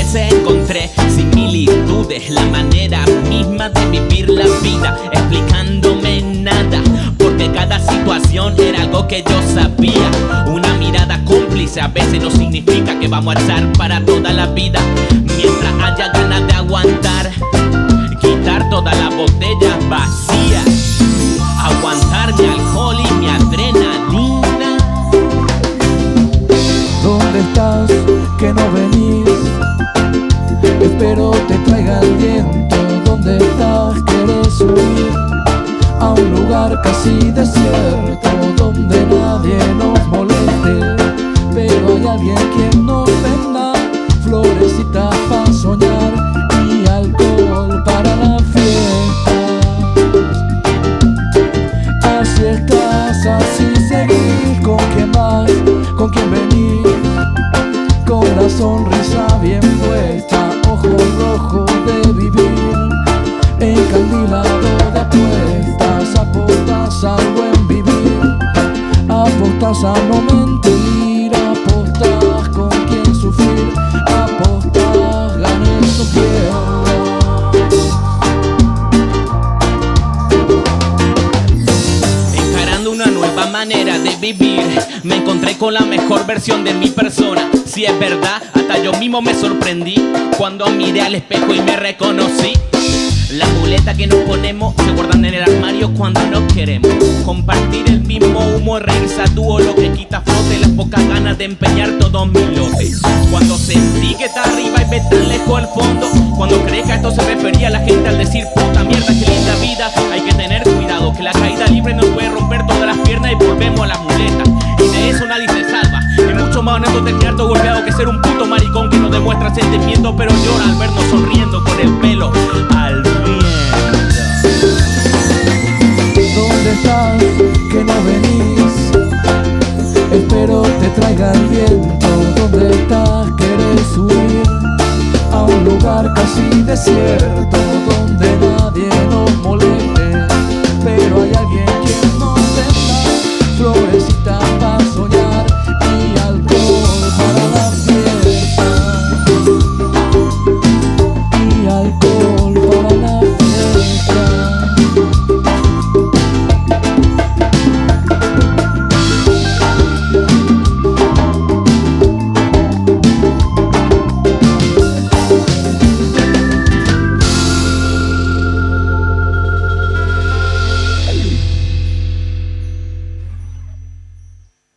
veces encontré similitudes, la manera misma de vivir la vida, explicándome nada, porque cada situación era algo que yo sabía. Una mirada cómplice a veces no significa que vamos a estar para toda la vida. Mientras haya ganas de aguantar, quitar todas las botellas vacías, aguantar mi alcohol y mi adrenalina. ¿Dónde estás? Que no venís. Espero te traiga el viento. ¿Dónde estás? ¿Querés huir a un lugar casi desierto, donde nadie nos moleste, pero hay alguien quien nos venda florecitas para soñar y alcohol para la fiesta? Así estás, así seguís. ¿Con quién vas? ¿Con quién venís? Con la sonrisa bien puesta, ojos rojos de vivir, encandilado de apuestas, apostas al buen vivir, apostas a no mentir, apostas con quien sufrir, apostas, ganes o pierdas. Encarando una nueva manera de vivir, me encontré con la mejor versión de mi persona. Si es verdad, hasta yo mismo me sorprendí cuando miré al espejo y me reconocí. Las muletas que nos ponemos se guardan en el armario cuando no queremos compartir el mismo humo, reírse a dúo, lo que quita flote, las pocas ganas de empeñar todos mis lotes. Cuando sentí que está arriba y ve tan lejos el fondo, cuando creí que a esto se refería la gente al decir puta mierda, qué linda vida. Hay que tener cuidado que la caída libre nos puede romper todas las piernas y volvemos a las muletas. Y de eso nadie se salva. Es mucho más honesto terminar todo golpeado que ser un puto maricón que no demuestra sentimiento, pero llora al vernos sonriendo con el pelo al viento. ¿Dónde estás? Que no venís. Espero te traiga el viento. ¿Dónde estás? ¿Querés huir a un lugar casi desierto,